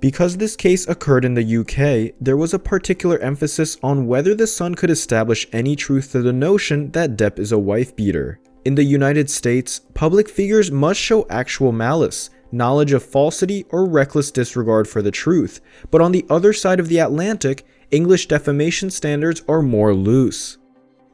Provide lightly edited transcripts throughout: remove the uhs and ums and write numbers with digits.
Because this case occurred in the UK, there was a particular emphasis on whether the Sun could establish any truth to the notion that Depp is a wife-beater. In the United States, public figures must show actual malice, knowledge of falsity, or reckless disregard for the truth, but on the other side of the Atlantic, English defamation standards are more loose.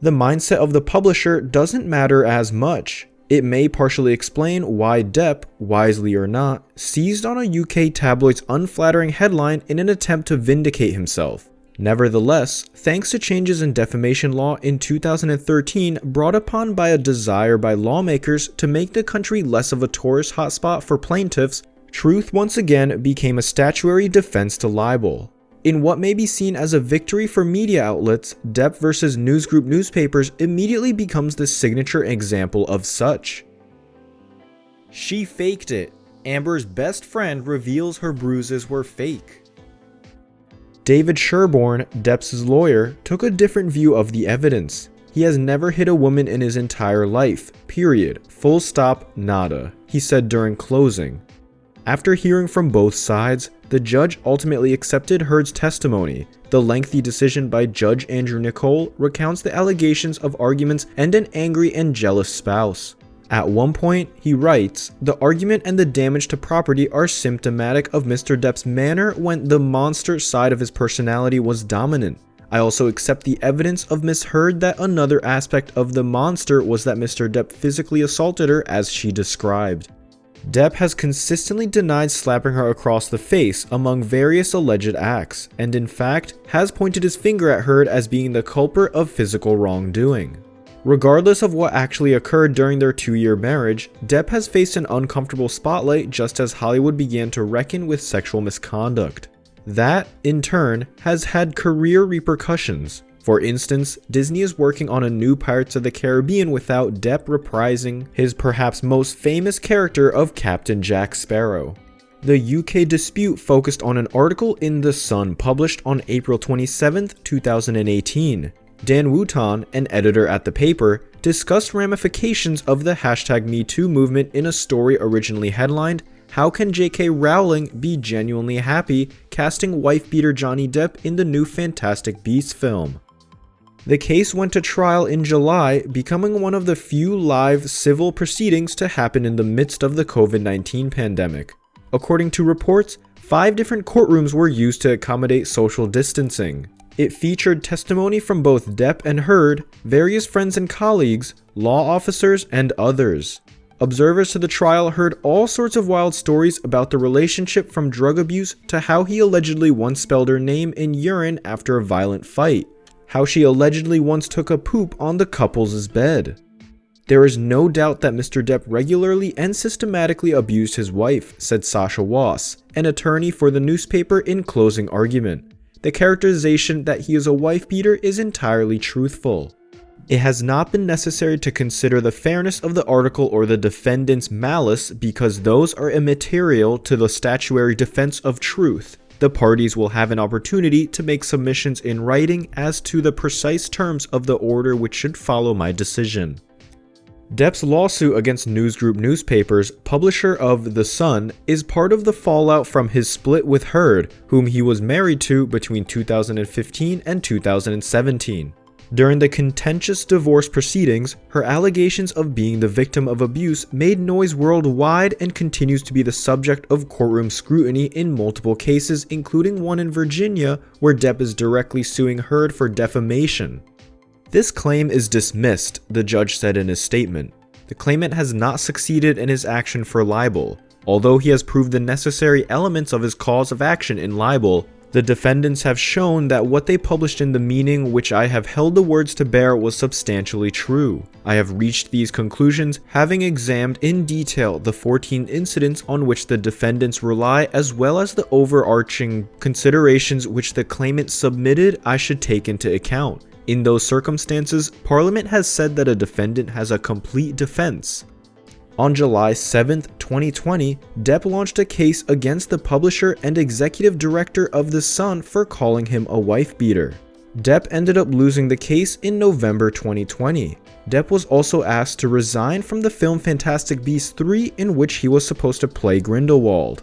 The mindset of the publisher doesn't matter as much. It may partially explain why Depp, wisely or not, seized on a UK tabloid's unflattering headline in an attempt to vindicate himself. Nevertheless, thanks to changes in defamation law in 2013 brought upon by a desire by lawmakers to make the country less of a tourist hotspot for plaintiffs, truth once again became a statutory defense to libel. In what may be seen as a victory for media outlets, Depp vs. News Group newspapers immediately becomes the signature example of such. She faked it. Amber's best friend reveals her bruises were fake. David Sherborne, Depp's lawyer, took a different view of the evidence. He has never hit a woman in his entire life, period, full stop, nada, he said during closing. After hearing from both sides, the judge ultimately accepted Heard's testimony. The lengthy decision by Judge Andrew Nicole recounts the allegations of arguments and an angry and jealous spouse. At one point, he writes, "The argument and the damage to property are symptomatic of Mr. Depp's manner when the monster side of his personality was dominant. I also accept the evidence of Miss Heard that another aspect of the monster was that Mr. Depp physically assaulted her as she described." Depp has consistently denied slapping her across the face among various alleged acts, and in fact, has pointed his finger at Heard as being the culprit of physical wrongdoing. Regardless of what actually occurred during their 2-year marriage, Depp has faced an uncomfortable spotlight just as Hollywood began to reckon with sexual misconduct. That, in turn, has had career repercussions. For instance, Disney is working on a new Pirates of the Caribbean without Depp reprising his perhaps most famous character of Captain Jack Sparrow. The UK dispute focused on an article in The Sun published on April 27, 2018. Dan Wooton, an editor at the paper, discussed ramifications of the #MeToo movement in a story originally headlined, "How can J.K. Rowling be genuinely happy casting wife-beater Johnny Depp in the new Fantastic Beasts film?" The case went to trial in July, becoming one of the few live civil proceedings to happen in the midst of the COVID-19 pandemic. According to reports, 5 different courtrooms were used to accommodate social distancing. It featured testimony from both Depp and Heard, various friends and colleagues, law officers, and others. Observers to the trial heard all sorts of wild stories about the relationship, from drug abuse to how he allegedly once spelled her name in urine after a violent fight, how she allegedly once took a poop on the couple's bed. There is no doubt that Mr. Depp regularly and systematically abused his wife, said Sasha Wass, an attorney for the newspaper, in closing argument. The characterization that he is a wife-beater is entirely truthful. It has not been necessary to consider the fairness of the article or the defendant's malice because those are immaterial to the statutory defense of truth. The parties will have an opportunity to make submissions in writing as to the precise terms of the order which should follow my decision. Depp's lawsuit against News Group newspapers, publisher of The Sun, is part of the fallout from his split with Heard, whom he was married to between 2015 and 2017. During the contentious divorce proceedings, her allegations of being the victim of abuse made noise worldwide and continues to be the subject of courtroom scrutiny in multiple cases, including one in Virginia where Depp is directly suing Heard for defamation. This claim is dismissed, the judge said in his statement. The claimant has not succeeded in his action for libel. Although he has proved the necessary elements of his cause of action in libel, the defendants have shown that what they published in the meaning which I have held the words to bear was substantially true. I have reached these conclusions having examined in detail the 14 incidents on which the defendants rely, as well as the overarching considerations which the claimant submitted I should take into account. In those circumstances, Parliament has said that a defendant has a complete defense. On July 7, 2020, Depp launched a case against the publisher and executive director of The Sun for calling him a wife-beater. Depp ended up losing the case in November 2020. Depp was also asked to resign from the film Fantastic Beasts 3, in which he was supposed to play Grindelwald.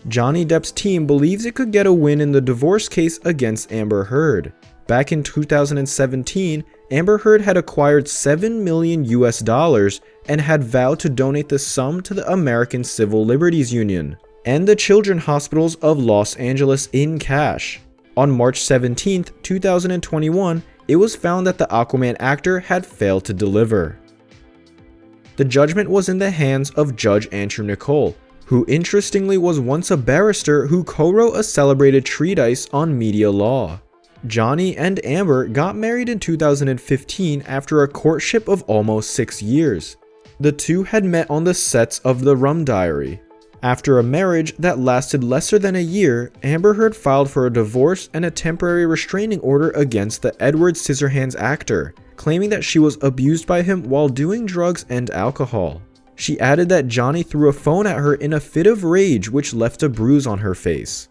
Johnny Depp's team believes it could get a win in the divorce case against Amber Heard. Back in 2017, Amber Heard had acquired $7 million and had vowed to donate the sum to the American Civil Liberties Union and the Children's Hospitals of Los Angeles in cash. On March 17, 2021, it was found that the Aquaman actor had failed to deliver. The judgment was in the hands of Judge Andrew Nicole, who interestingly was once a barrister who co-wrote a celebrated treatise on media law. Johnny and Amber got married in 2015 after a courtship of almost 6 years. The two had met on the sets of The Rum Diary. After a marriage that lasted lesser than a year, Amber Heard filed for a divorce and a temporary restraining order against the Edward Scissorhands actor, claiming that she was abused by him while doing drugs and alcohol. She added that Johnny threw a phone at her in a fit of rage, which left a bruise on her face.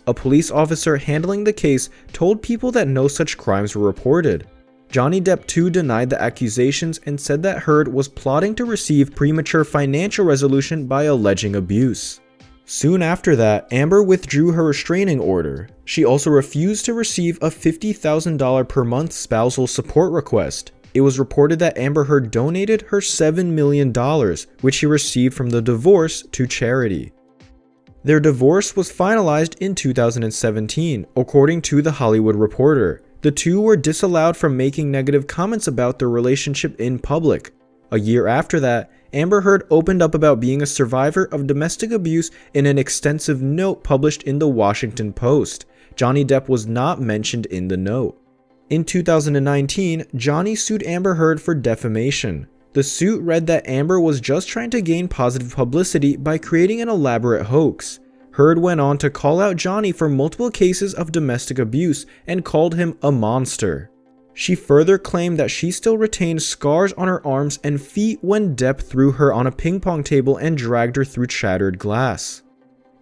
A police officer handling the case told people that no such crimes were reported. Johnny Depp too denied the accusations and said that Heard was plotting to receive premature financial resolution by alleging abuse. Soon after that, Amber withdrew her restraining order. She also refused to receive a $50,000 per month spousal support request. It was reported that Amber Heard donated her $7 million, which she received from the divorce, to charity. Their divorce was finalized in 2017, according to The Hollywood Reporter. The two were disallowed from making negative comments about their relationship in public. A year after that, Amber Heard opened up about being a survivor of domestic abuse in an extensive note published in the Washington Post. Johnny Depp was not mentioned in the note. In 2019, Johnny sued Amber Heard for defamation. The suit read that Amber was just trying to gain positive publicity by creating an elaborate hoax. Heard went on to call out Johnny for multiple cases of domestic abuse and called him a monster. She further claimed that she still retained scars on her arms and feet when Depp threw her on a ping pong table and dragged her through shattered glass.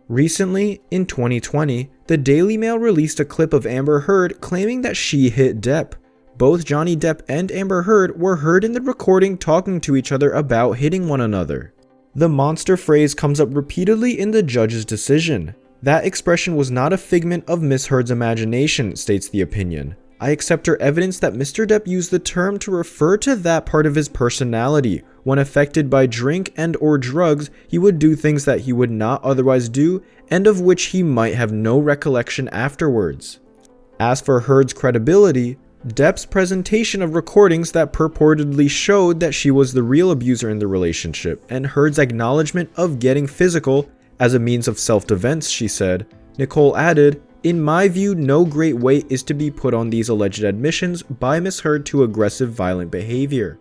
Recently, in 2020, the Daily Mail released a clip of Amber Heard claiming that she hit Depp. Both Johnny Depp and Amber Heard were heard in the recording talking to each other about hitting one another. The monster phrase comes up repeatedly in the judge's decision. That expression was not a figment of Miss Heard's imagination, states the opinion. I accept her evidence that Mr. Depp used the term to refer to that part of his personality. When affected by drink and/or drugs, he would do things that he would not otherwise do and of which he might have no recollection afterwards. As for Heard's credibility, Depp's presentation of recordings that purportedly showed that she was the real abuser in the relationship, and Heard's acknowledgement of getting physical as a means of self-defense, she said. Nicole added, "In my view, no great weight is to be put on these alleged admissions by Miss Heard to aggressive violent behavior.